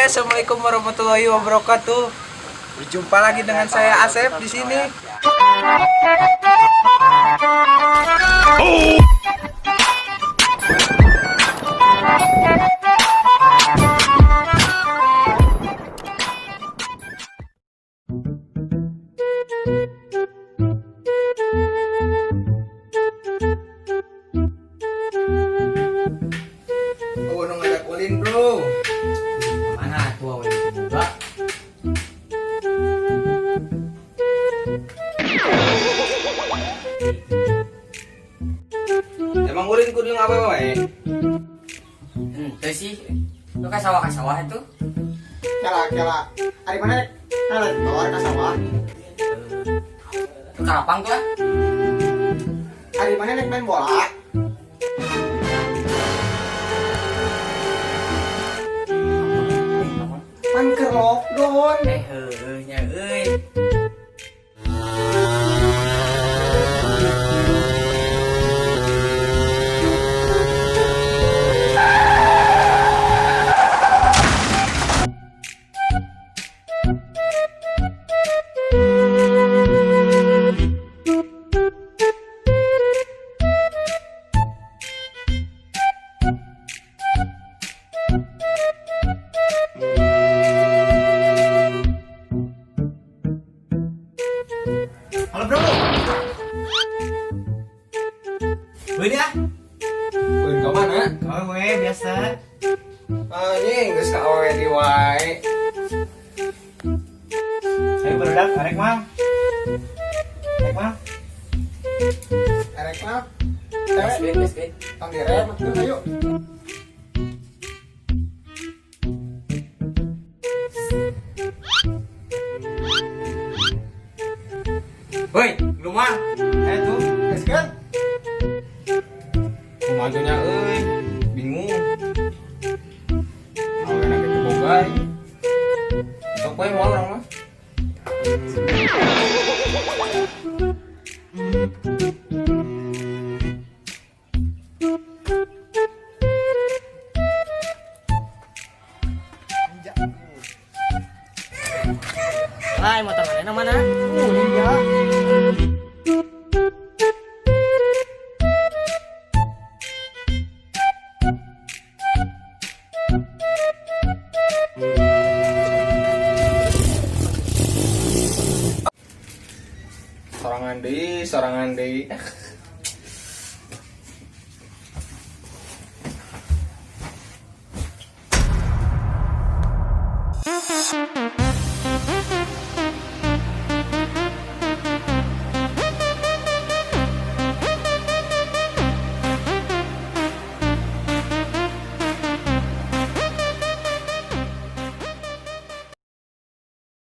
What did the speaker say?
Assalamualaikum warahmatullahi wabarakatuh. Berjumpa lagi dengan saya Asep di sini. Gunung ada kulin, bro. Mana tua weh juga. Emang ulin kudu apa wae? Itu sih. Lu ke sawah itu. Kela. Hari mana nek? Nah, tawar ke sawah. Itu kapang tuh ah. Hari mana nek main bola? Man ke lockdown. Nya euy. Halo, bro. Weh dia. Ulin ke mana? Oh weh biasa. Anjing, geus ka awe di wae. Ayo berudak arek mah. Arek mah. Erek mah. Cewek Gaskeun. tong direm atuh ayo. Woi, rumah. Tuh. Gaskeun. Kumadunya euy, bingung. Awe na kitu bogai. Sok wae moal urang mah. Hai, motor mana mana? Iya. Sorangan deui.